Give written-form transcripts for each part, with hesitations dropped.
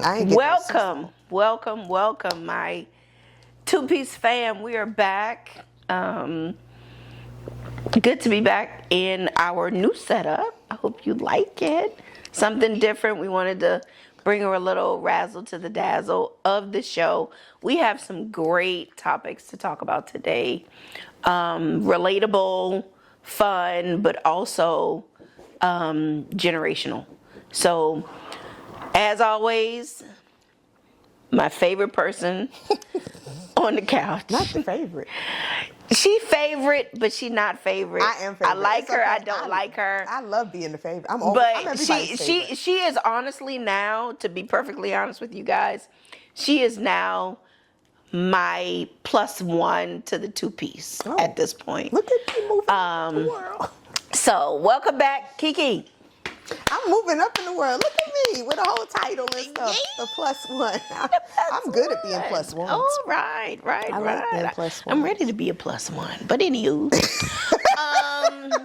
I ain't Welcome, welcome, welcome, my two-piece fam. We are back. Good to be back in our new setup. I hope you like it. Something different. We wanted to bring a little razzle to the dazzle of the show. We have some great topics to talk about today. Relatable, fun, but also generational. So, as always, my favorite person on the couch. Not the favorite. She favorite, but she not favorite. I am favorite. I like It's her. okay. I don't like her. I love being the favorite. I'm But everybody's favorite. she is honestly now, to be perfectly honest with you guys, she is now my +1 to the two-piece at this point. Look at me moving up in the world. So welcome back, Kiki. I'm moving up in the world. Look at me with a whole title and stuff. The +1. I'm good at being +1. Oh, right. I like being +1. I'm ready to be a +1. But anywho,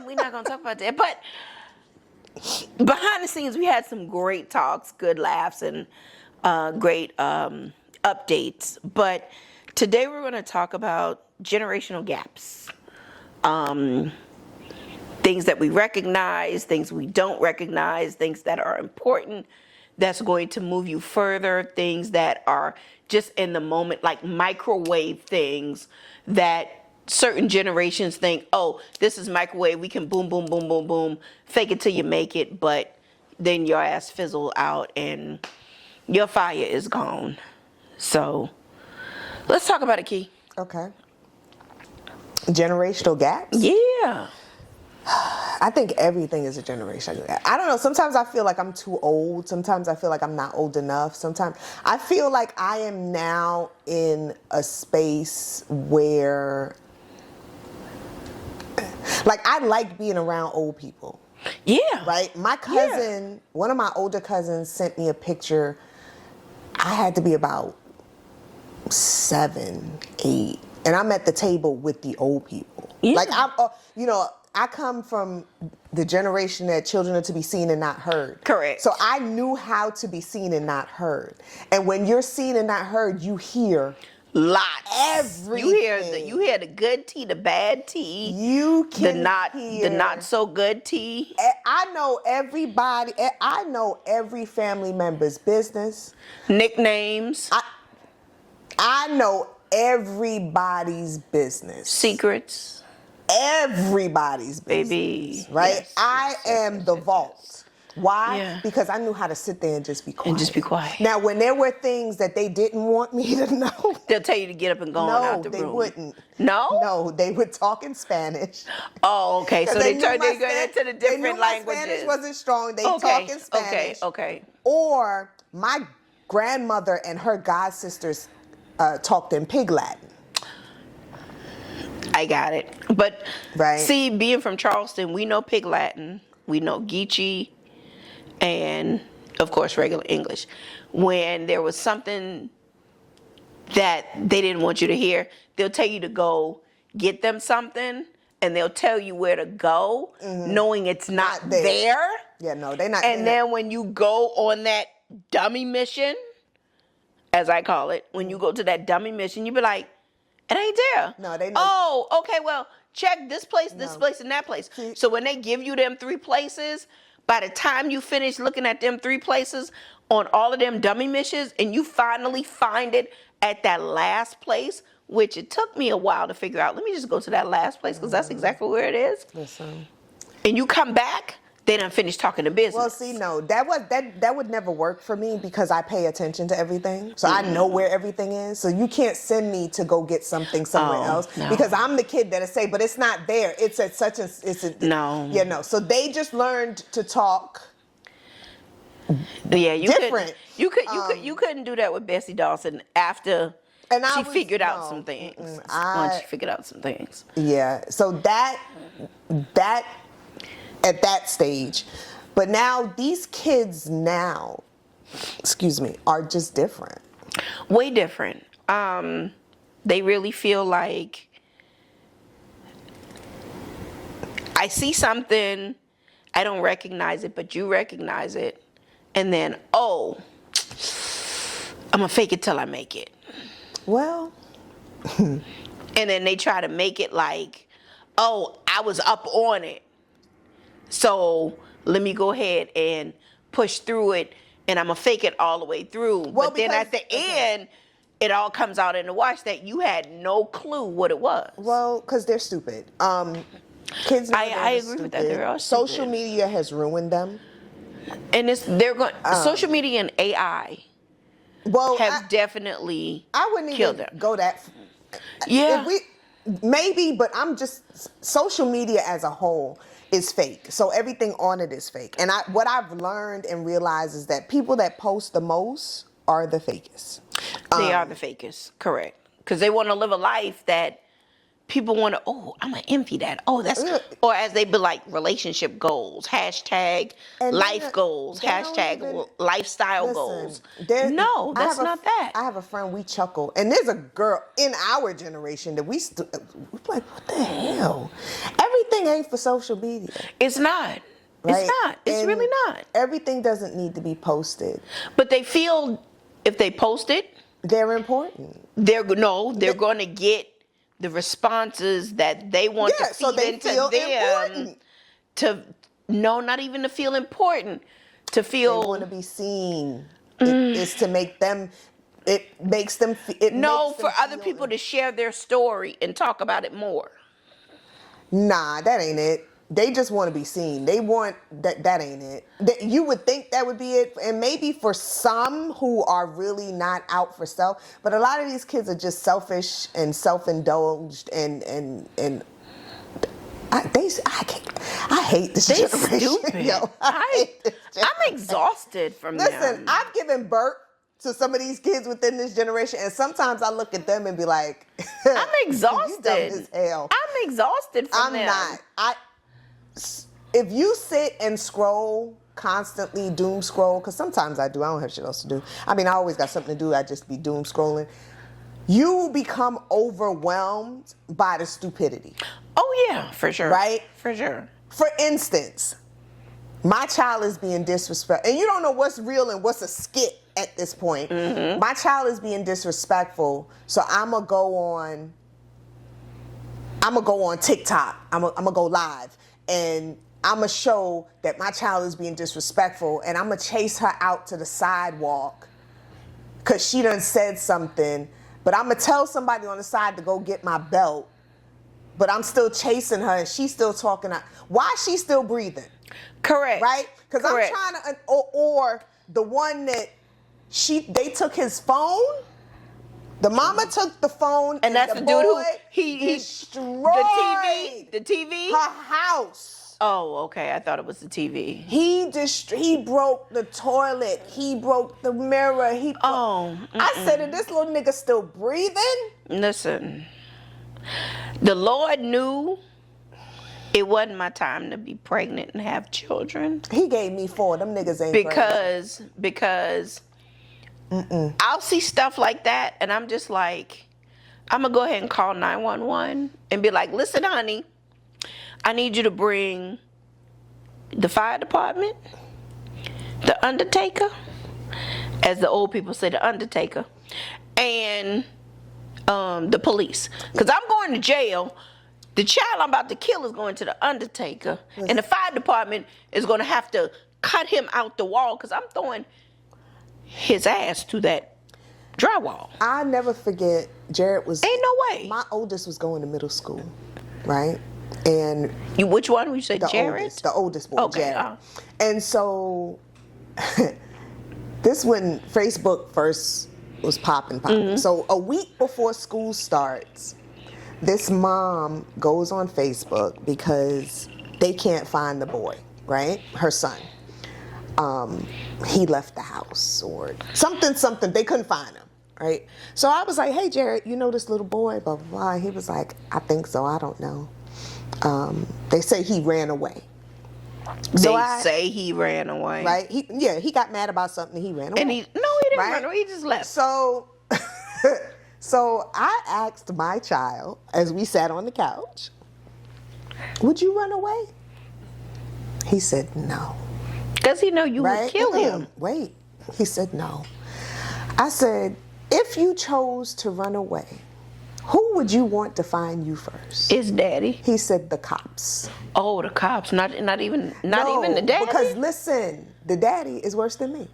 we're not gonna talk about that. But behind the scenes, we had some great talks, good laughs, and great updates. But today we're going to talk about generational gaps. Things that we recognize, things we don't recognize, things that are important, that's going to move you further, things that are just in the moment, like microwave things that certain generations think, oh, this is microwave, we can boom, boom, boom, boom, boom, fake it till you make it, but then your ass fizzle out and your fire is gone. So let's talk about it, Key. Okay. Generational gaps? Yeah. I think everything is a generational gap. I don't know. Sometimes I feel like I'm too old. Sometimes I feel like I'm not old enough. Sometimes I feel like I am now in a space where, like, I like being around old people. Yeah. Right? My cousin, one of my older cousins sent me a picture. I had to be about 7, 8. And I'm at the table with the old people. Yeah. Like, I come from the generation that children are to be seen and not heard. Correct. So I knew how to be seen and not heard. And when you're seen and not heard, you hear lots. Everything. You hear the good tea, the bad tea. You can the not so good tea. I know everybody. I know every family member's business. Nicknames. I know everybody's business. Secrets. Everybody's business. Baby. Right? Yes, I am the vault. Why? Yeah. Because I knew how to sit there and just be quiet. And just be quiet. Now, when there were things that they didn't want me to know, they'll tell you to get up and go on out the room. No, they wouldn't. No? No, they would talk in Spanish. Oh, okay. So they go into the different they knew languages. My Spanish wasn't strong. They talk in Spanish. Okay. Or my grandmother and her god sisters talked in Pig Latin. I got it. But right. See, being from Charleston, we know Pig Latin, we know Geechee, and of course regular English. When there was something that they didn't want you to hear, they'll tell you to go get them something, and they'll tell you where to go, knowing it's not there. Yeah, no, they're not. And then when you go on that dummy mission, as I call it, when you go to that dummy mission, you be like, it ain't there. No, they know. Oh, okay, well, check this place, this place, and that place. So when they give you them 3 places, by the time you finish looking at them 3 places on all of them dummy missions, and you finally find it at that last place, which it took me a while to figure out, let me just go to that last place, because that's exactly where it is. Listen. And you come back, they done finished talking to business. Well, see, no, that would never work for me because I pay attention to everything. So I know where everything is. So you can't send me to go get something somewhere else because I'm the kid that'll say, but it's not there. It's at such a, no. Yeah, no. So they just learned to talk. Yeah, you different. You couldn't do that with Bessie Dawson after she figured out some things. Once she figured out some things. Yeah. So that at that stage. But now these kids now, are just different. Way different. They really feel like I see something, I don't recognize it, but you recognize it. And then, I'm gonna fake it till I make it. Well, And then they try to make it like, oh, I was up on it, so let me go ahead and push through it, and I'm gonna fake it all the way through. Well, but then because- at the end, it all comes out in the wash that you had no clue what it was. well, because they're stupid. Kids I nowadays agree are with that. stupid. They're all Social stupid. media has ruined them. And they're going. Social media and AI Well, have definitely I wouldn't killed even them. go that. Yeah. If we maybe, but I'm just social media as a whole is fake. So everything on it is fake. And what I've learned and realized is that people that post the most are the fakest. They are the fakest, correct? Because they want to live a life that people want to. Oh, I'm gonna envy that. Oh, that's Yeah. or as they be like relationship goals, hashtag And life then goals, they don't hashtag even- lifestyle Listen, goals. there- No, I that's have not that. I have a friend, we chuckle, and there's a girl in our generation that we're like, what the hell? Everything ain't for social media. It's not. Right? It's not. It's And really not. Everything doesn't need to be posted. But they feel if they post it, They're important. they're going to get the responses that they want Yeah, to so feed they into feel them. important. Not even to feel important, to They feel want to be seen. It's to make them. It makes them. for other people to share their story and talk about it more. Nah, that ain't it. They just want to be seen. They want that. That ain't it. You would think that would be it, and maybe for some who are really not out for self. But a lot of these kids are just selfish and self-indulged, and I hate this They generation. stupid. Yo, I hate this I'm generation. exhausted from Listen, them. I've given birth to some of these kids within this generation, and sometimes I look at them and be like, I'm You exhausted. dumb as hell. I'm exhausted from I'm them. not. If you sit and scroll constantly, doom scroll, because sometimes I do. I don't have shit else to do. I mean, I always got something to do. I just be doom scrolling. You become overwhelmed by the stupidity. Oh yeah, for sure. Right? For sure. For instance, my child is being disrespectful, and you don't know what's real and what's a skit at this point. Mm-hmm. My child is being disrespectful, so I'm gonna go on TikTok. I'm gonna go live, and I'm gonna show that my child is being disrespectful, and I'm gonna chase her out to the sidewalk because she done said something. But I'm gonna tell somebody on the side to go get my belt. But I'm still chasing her, and she's still talking. Why is she still breathing? Correct. Right? Because I'm Correct. trying to, or the one that they took his phone. The mama took the phone, And that's the the dude who boy he destroyed the TV. her house. Oh, okay. I thought it was the TV. He broke the toilet. He broke the mirror. I said, is this little nigga still breathing? Listen, the Lord knew it wasn't my time to be pregnant and have children. He gave me 4. Them niggas ain't Because I'll see stuff like that, and I'm just like, I'm gonna go ahead and call 911 and be like, listen, honey, I need you to bring the fire department, the undertaker, as the old people say, the undertaker, and the police. Because I'm going to jail. The child I'm about to kill is going to the undertaker, and the fire department is going to have to cut him out the wall because I'm throwing his ass to that drywall. I never forget, Jared was... Ain't no way. My oldest was going to middle school, right? And Which one? You say Jared? the oldest boy, Okay, Jared. And so, this when Facebook first was popping. Mm-hmm. So a week before school starts, this mom goes on Facebook because they can't find the boy, right? Her son. He left the house or something. They couldn't find him, right? So I was like, hey, Jared, you know this little boy, blah, blah, blah. He was like, I think so. I don't know. They say he ran away. Say he ran away. Right? He got mad about something. He ran away. And he didn't Right? run away. He just left. So, so I asked my child as we sat on the couch, would you run away? He said no. Does he know you would kill him? Wait. He said no. I said, if you chose to run away, who would you want to find you first? It's daddy. He said, the cops. Oh, the cops. Not even the daddy. Because listen, the daddy is worse than me.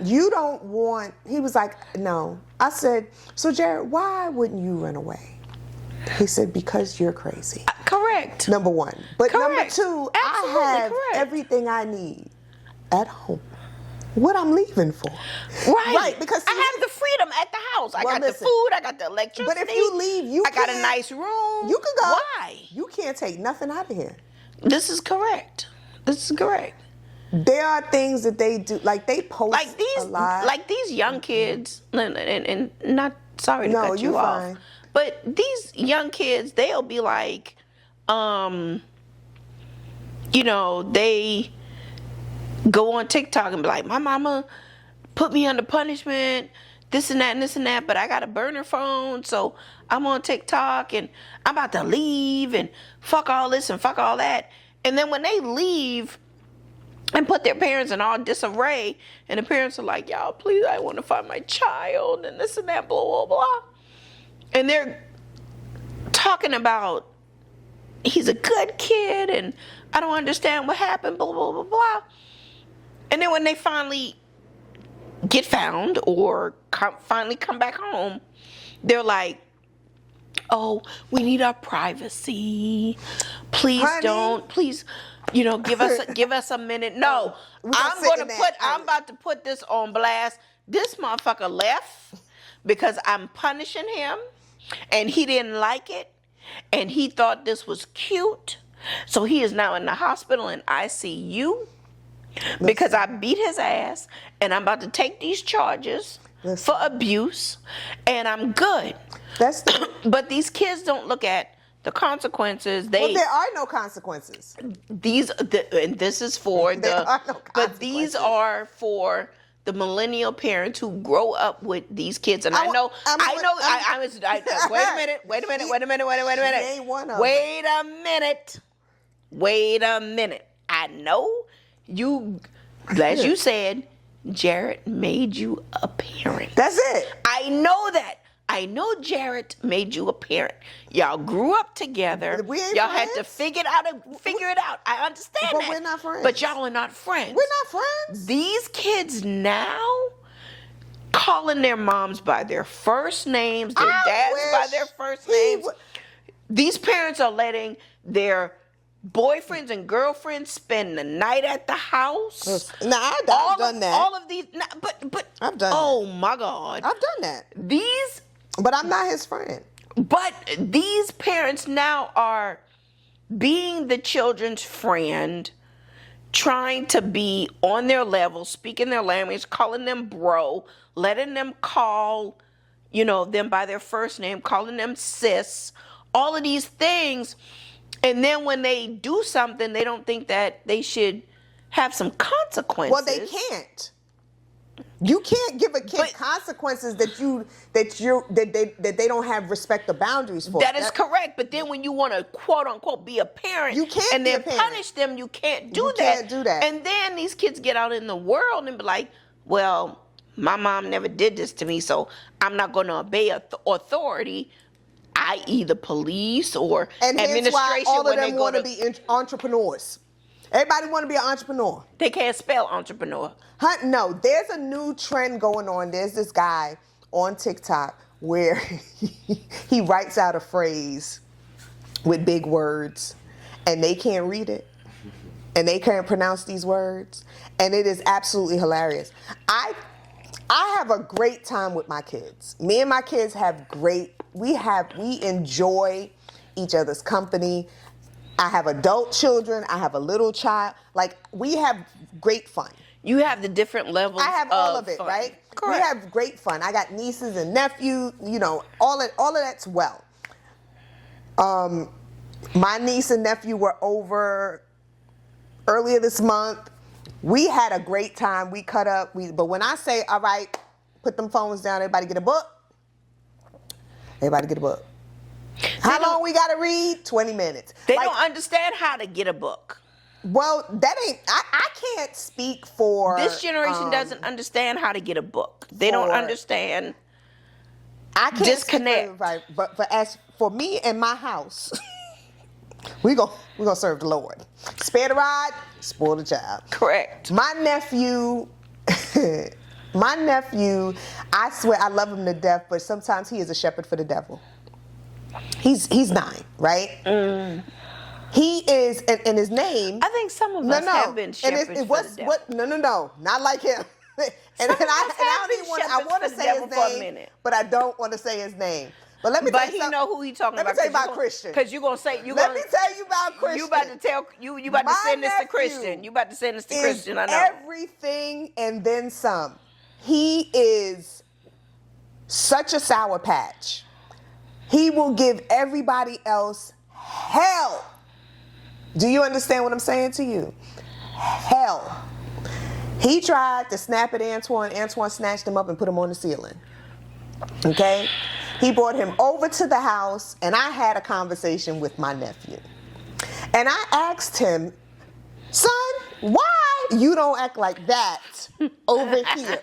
You don't want, he was like, no. I said, so Jared, why wouldn't you run away? He said, because you're crazy. Correct. Number one. But number Correct. two, Absolutely I have correct. everything I need at home. What I'm leaving for. Right. Because I have the freedom at the house. I got the listen, food. I got the electricity. but if you leave, I got a nice room. You can go. Why? You can't take nothing out of here. This is correct. There are things that they do, like they post a lot. Like these young kids, and not sorry to cut you you're off, fine. but these young kids, they'll be like, they go on TikTok and be like, my mama put me under punishment, this and that and this and that, but I got a burner phone, so I'm on TikTok and I'm about to leave and fuck all this and fuck all that. And then when they leave and put their parents in all disarray, and the parents are like, y'all, please, I want to find my child and this and that, blah, blah, blah. And they're talking about he's a good kid and I don't understand what happened, blah, blah, blah, blah. And then when they finally get found or finally come back home, they're like, oh, we need our privacy. Please, honey, don't. Please, give us a minute. No, I'm about to put this on blast. This motherfucker left because I'm punishing him and he didn't like it and he thought this was cute. So he is now in the hospital in ICU. Because I beat his ass and I'm about to take these charges for abuse and I'm good. But these kids don't look at the consequences. Well, there are no consequences. And this is for but these are for the millennial parents who grow up with these kids. And wait a minute. I know you, as you said, Jared made you a parent. That's it. I know that. I know Jared made you a parent. Y'all grew up together. Y'all had to figure it out. I understand that. But we're not friends. But y'all are not friends. We're not friends. These kids now calling their moms by their first names, their dads by their first names. These parents are letting their boyfriends and girlfriends spend the night at the house. Now I've done that. All of these, but I've done. Oh my God, I've done that. But I'm not his friend. But these parents now are being the children's friend, trying to be on their level, speaking their language, calling them bro, letting them call, them by their first name, calling them sis, all of these things. And then when they do something, they don't think that they should have some consequences. Well, they can't. You can't give a kid consequences that they don't have respect or boundaries for. That is correct. But then when you want to quote unquote be a parent, you can't and then punish them, you can't do that. And then these kids get out in the world and be like, well, my mom never did this to me, so I'm not going to obey authority, i.e. the police or administration. And why all of them want to be entrepreneurs. Everybody want to be an entrepreneur. They can't spell entrepreneur. No, there's a new trend going on. There's this guy on TikTok where he writes out a phrase with big words and they can't read it and they can't pronounce these words, and it is absolutely hilarious. I have a great time with my kids. Me and my kids we enjoy each other's company. I have adult children. I have a little child. Like, we have great fun. You have the different levels. I have all of it, fun. right? Correct. We have great fun. I got nieces and nephews, all of that's well. My niece and nephew were over earlier this month. We had a great time. We cut up. But when I say, all right, put them phones down, everybody get a book. Everybody get a book. How long we got to read? 20 minutes. They don't understand how to get a book. Well, that ain't. I can't speak for This generation doesn't understand how to get a book. They don't for- understand. I can't Disconnect. speak for everybody, but as for me and my house, we gonna serve the Lord. Spare the rod, spoil the child. Correct. My nephew, I swear I love him to death, but sometimes he is a shepherd for the devil. He's 9, right? He is, and his name. I think some of us have been shepherds for the devil. No, not like him. And Some of us I have don't even been want. I shepherds want to for the say devil his for a name, minute. but I don't want to say his name. But let me tell But you he something. know who he talking Let about. me tell you about Christian. Because you're gonna say you. Let me tell you about Christian. You about to tell you about to My send this to nephew Christian. You about to send this to is Christian. I know. everything and then some. He is such a sour patch. He will give everybody else hell. Do you understand what I'm saying to you? Hell. He tried to snap at Antoine. Antoine snatched him up and put him on the ceiling. Okay? He brought him over to the house, and I had a conversation with my nephew. And I asked him, son, why you don't act like that over here?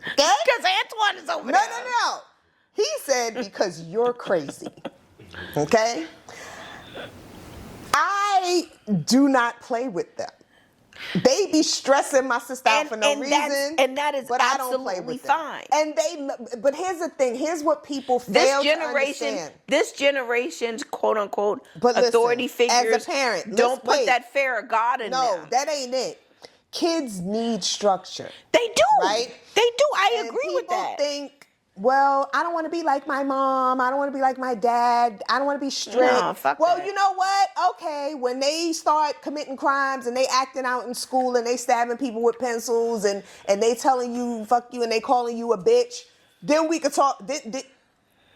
Okay? Because Antoine is over No. there. He said, because you're crazy. Okay? I do not play with them. They be stressing my sister out for no reason. And that is but I don't play absolutely with them. fine. And but here's the thing. Here's what people fail to understand. This generation's quote unquote But listen, authority figures as a parent, don't put wait. that fear of God in No, them. that ain't it. Kids need structure. They do. Right? They do. I And agree with that. People think, well, I don't want to be like my mom. I don't want to be like my dad. I don't want to be strict. No, fuck well, that. you know what? Okay, when they start committing crimes and they acting out in school and they stabbing people with pencils and they telling you fuck you and they calling you a bitch, then we could talk.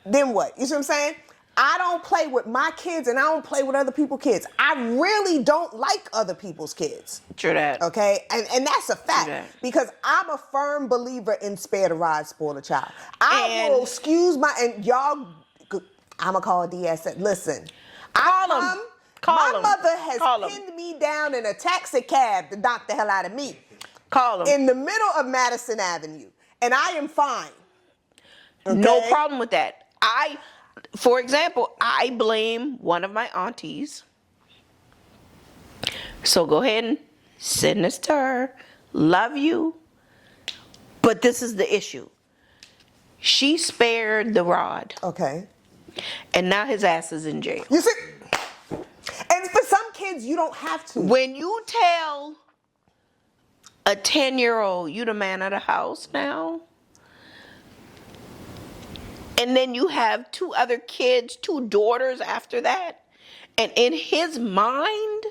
Then what? You see what I'm saying? I don't play with my kids and I don't play with other people's kids. I really don't like other people's kids. True that. Okay? And that's a fact. that. Because I'm a firm believer in spare the rod, spoil the child. I will excuse and y'all, I'm going to call DSS. Listen. My mother has pinned me down in a taxi cab to knock the hell out of me. Call him. In the middle of Madison Avenue. And I am fine. Okay? No problem with that. For example, I blame one of my aunties. So go ahead and send this to her. Love you. But this is the issue. She spared the rod. Okay. And now his ass is in jail. You see? And for some kids, you don't have to. When you tell a 10-year-old you the man of the house now, and then you have 2 other kids, 2 daughters after that, and in his mind,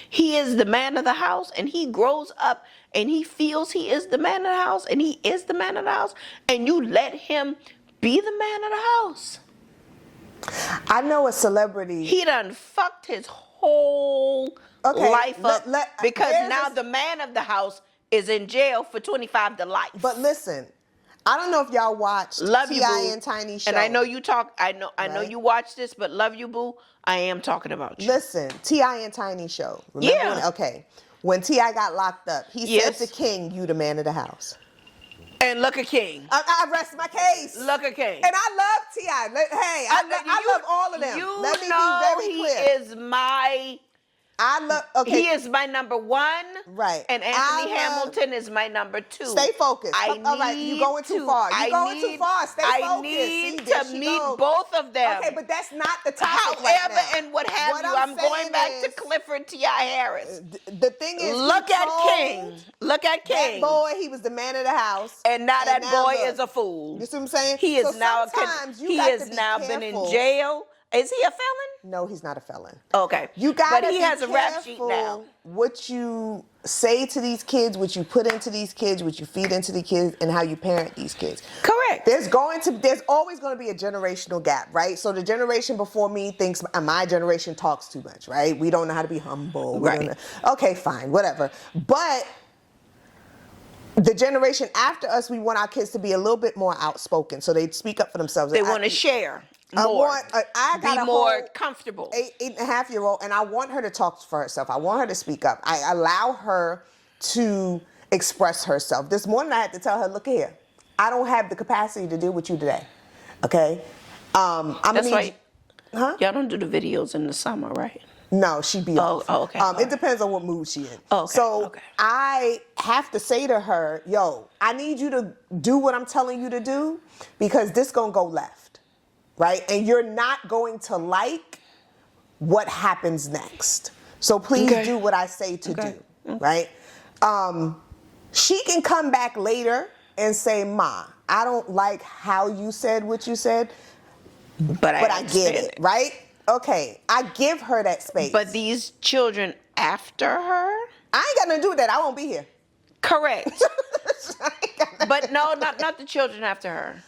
he is the man of the house, and he grows up and he feels he is the man of the house, and he is the man of the house, and you let him be the man of the house. I know a celebrity. He done fucked his whole life up because now the man of the house is in jail for 25 to life. But listen, I don't know if y'all watched T.I. and Tiny show. And I know you talk. I know you watch this, but love you, boo. I am talking about you. Listen, T.I. and Tiny show. Remember when T.I. got locked up, he said to King, "You the man of the house." And look at King. I rest my case. Look at King. And I love T.I. Hey, I love all of them. Let me be very clear. He is my. He is my number 1. Right. And Anthony Hamilton is my number 2. Stay focused. All right, you're going too far. You're going too far. Stay focused. I need to meet both of them. Okay, but that's not the topic. However, right now. and what have you, I'm going back to Clifford T.I. Harris. The thing is, look at King. Look at King. That boy, he was the man of the house. And now that boy is a fool. You see what I'm saying? He is now been in jail. Is he a felon? No, he's not a felon. Okay. But he has a rap sheet now. What you say to these kids, what you put into these kids, what you feed into the kids, and how you parent these kids. Correct. There's always going to be a generational gap, right? So the generation before me thinks my generation talks too much, right? We don't know how to be humble. Right. Okay, fine, whatever. But the generation after us, we want our kids to be a little bit more outspoken, so they speak up for themselves. They want to share. I got be a more whole comfortable. 8.5-year-old, and I want her to talk for herself. I want her to speak up. I allow her to express herself. This morning I had to tell her, look here, I don't have the capacity to deal with you today. Okay? I'm That's gonna why need you. Huh? y'all don't do the videos in the summer, right? No, she be off. Okay. It depends on what mood she in. Okay, So okay. I have to say to her, yo, I need you to do what I'm telling you to do because this gonna go left, right? And you're not going to like what happens next. So please Okay. do what I say to Okay. do, right? She can come back later and say, Ma, I don't like how you said what you said, But but I understand get it, right? Okay, I give her that space. But these children after her, I ain't got nothing to do with that. I won't be here. correct. But no, not the children after her.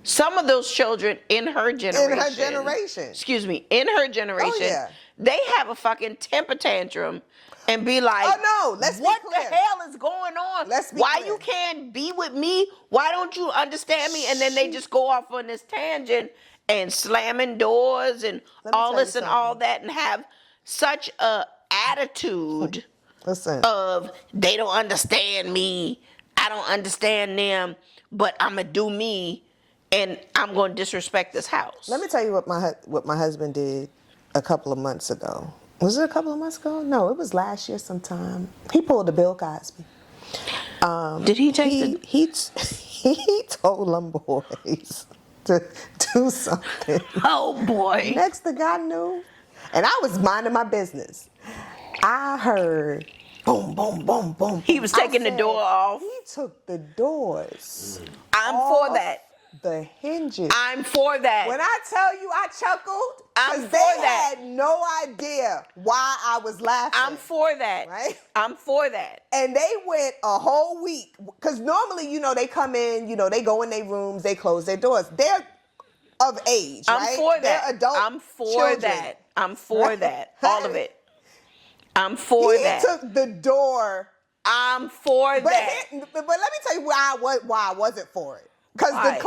Some of those children in her generation. Excuse me, in her generation. Oh, yeah. They have a fucking temper tantrum and be like, Oh, no, let's be what clear. the hell is going on? Let's be Why clear. you can't be with me? Why don't you understand me? And then they just go off on this tangent and slamming doors and Let me all tell you this and all something. that and have such a attitude Listen. of they don't understand me, I don't understand them, but I'm gonna do me and I'm gonna disrespect this house. Let me tell you what my husband did a couple of months ago. Was it a couple of months ago? No, it was last year sometime. He pulled a Bill Cosby. Did he take He told them boys to do something. Oh boy. Next thing I knew, and I was minding my business, I heard boom, boom, boom, boom. He was taking the door off. He took the doors. I'm off for that. The hinges. I'm for that. When I tell you I chuckled, I'm because for they that. had no idea why I was laughing. I'm for that. Right? I'm for that. And they went a whole week, because normally, they come in, they go in their rooms, they close their doors. They're of age, I'm right? for They're that. adult I'm for children. that. I'm for Right? that. All of it. I'm for He that. took the door. I'm for But that. but let me tell you why I wasn't for it. Because Why?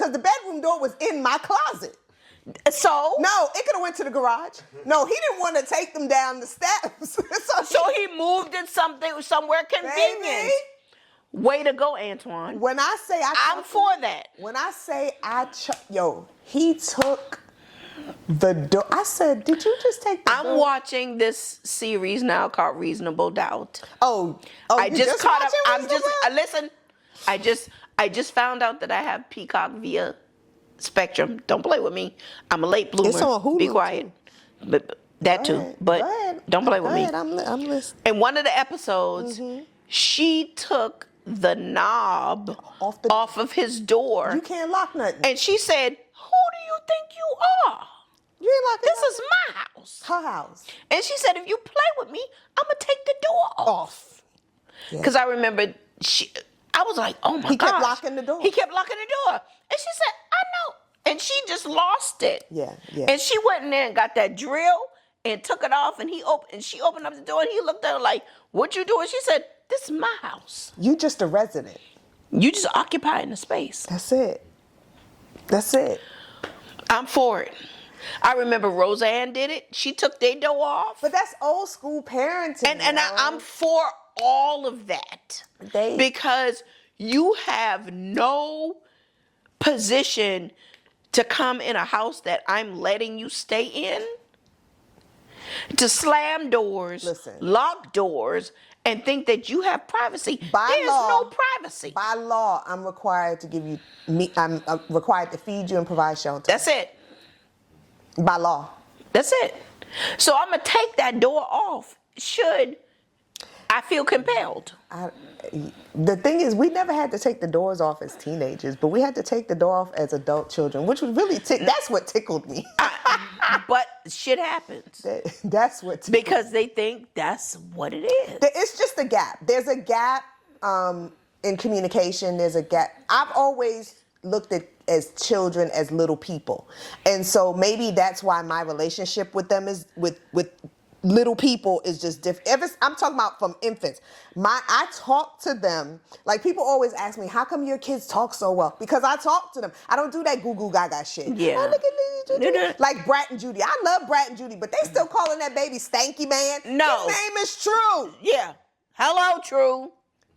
the bedroom door was in my closet. So? No, it could have went to the garage. No, he didn't want to take them down the steps. So he moved it somewhere convenient. Baby, Way to go, Antoine. when I say I'm for that. When I say he took the door. I said, did you just take the door? I'm watching this series now called Reasonable Doubt. Oh, I you just caught up. watching I'm just Reasonable? listen. I just found out that I have Peacock via Spectrum. Don't play with me. I'm a late bloomer. It's on Hulu, Be quiet. But that Go too. ahead. But Go ahead. don't play with Go me. ahead. I'm listening. In one of the episodes, she took the knob off of his door. You can't lock nothing. And she said, "Who do you think you are? You ain't locking This nothing. is my house." Her house. And she said, "If you play with me, I'm gonna take the door off." Yeah. Because I remember I was like, "Oh my god!" He kept locking the door. He kept locking the door, and she said, "I know." And she just lost it. Yeah, yeah. And she went in there and got that drill and took it off, and she opened up the door, and he looked at her like, "What you doing?" She said, "This is my house. You just a resident. You just occupying the space." That's it. That's it. I'm for it. I remember Roseanne did it. She took their door off. But that's old school parenting. And I'm for all of that. Because you have no position to come in a house that I'm letting you stay in, to slam doors, lock doors, and think that you have privacy. There's no privacy. By law, I'm required to give you I'm required to feed you and provide shelter. That's it. By law. That's it. So I'm gonna take that door off should I feel compelled. The thing is, we never had to take the doors off as teenagers, but we had to take the door off as adult children, which was really that's what tickled me. But shit happens. That's what tickled because they think that's what it is. It's just a gap. There's a gap in communication. There's a gap. I've always looked at as children as little people, and so maybe that's why my relationship with them is with little people is just different. I'm talking about from infants. I talk to them, like people always ask me, how come your kids talk so well? Because I talk to them. I don't do that goo goo gaga shit. Yeah. Oh, look at this. Like Brat and Judy. I love Brat and Judy, but they still calling that baby Stanky Man. No. His name is True. Yeah. Hello, True.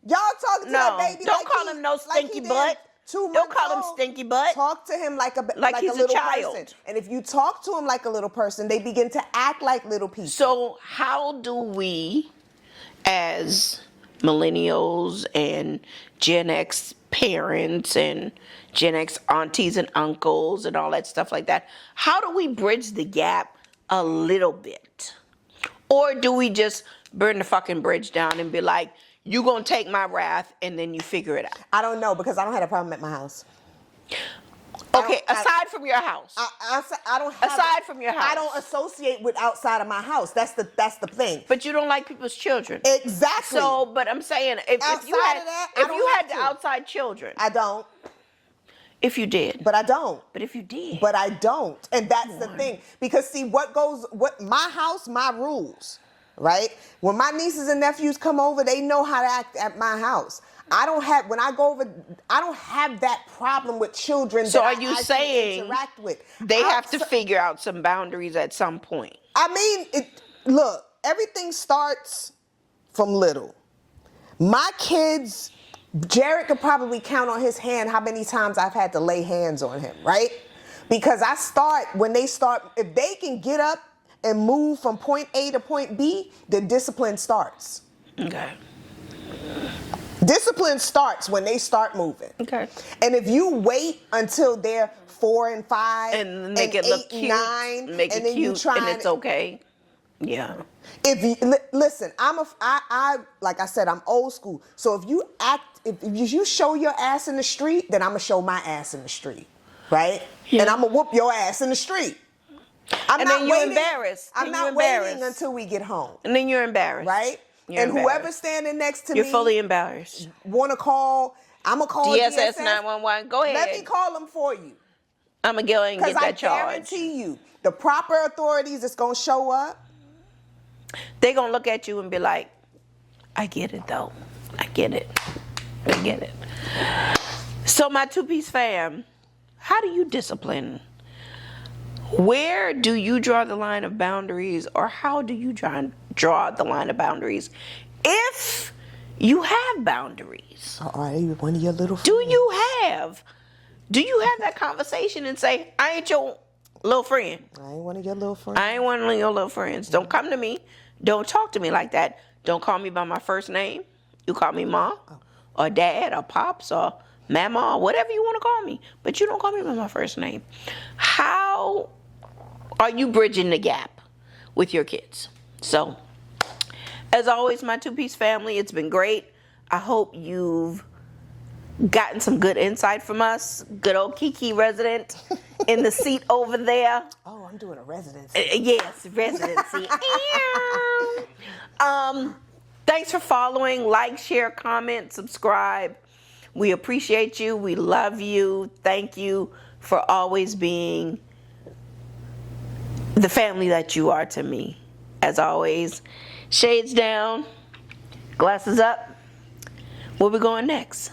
Y'all talking to that baby don't like call him no stinky butt. 2 months Don't call him old. stinky butt. Talk to him like a he's little a child. person. And if you talk to him like a little person, they begin to act like little people. So how do we, as millennials and Gen X parents and Gen X aunties and uncles and all that stuff like that, how do we bridge the gap a little bit? Or do we just burn the fucking bridge down and be like, you gonna take my wrath and then you figure it out? I don't know, because I don't have a problem at my house. Okay, aside from your house. I don't have Aside from your house. I don't associate with outside of my house. That's the thing. But you don't like people's children. Exactly. So, but I'm saying, if you Outside had, of that, I if don't you have had the to. outside children, I don't. if you did, But I don't. but if you did, But I don't. And that's the thing. Because see, what my house, my rules, right? When my nieces and nephews come over, they know how to act at my house. When I go over, I don't have that problem with children So that are you I actually saying interact with. they have to figure out some boundaries at some point? I mean, look, everything starts from little. My kids, Jared could probably count on his hand how many times I've had to lay hands on him, right? Because if they can get up and move from point A to point B, then discipline starts. Okay. Discipline starts when they start moving. Okay. And if you wait until they're 4 and 5 And make it 8 look and cute, 9, make and it then you cute, try and it's okay. Yeah. If you listen, I like I said, I'm old school. So if you show your ass in the street, then I'm gonna show my ass in the street, right? Yeah. And I'm gonna whoop your ass in the street. And then you're embarrassed. I'm not waiting until we get home, And then you're embarrassed. right? You're and embarrassed. whoever's standing next to You're me, fully embarrassed. want to call? I'm gonna call DSS 911. Go ahead. Let me call them for you. I'm gonna go and get that charge. I guarantee you, the proper authorities is gonna show up. They're gonna look at you and be like, I get it though. I get it. I get it. So my two-piece fam, how do you discipline? Where do you draw the line of boundaries, or how do you draw the line of boundaries if you have boundaries? Are they one of your little friends? Do you have that conversation and say, I ain't your little friend. I ain't one of your little friends. I ain't one of your little friends. Don't come to me. Don't talk to me like that. Don't call me by my first name. You call me mom or dad or pops or mama or whatever you want to call me. But you don't call me by my first name. How are you bridging the gap with your kids? So, as always, my two-piece family, it's been great. I hope you've gotten some good insight from us. Good old Kiki resident in the seat over there. Oh, I'm doing a residency. Yes, residency. Thanks for following. Like, share, comment, subscribe. We appreciate you. We love you. Thank you for always being the family that you are to me. As always, shades down, glasses up. Where we going next?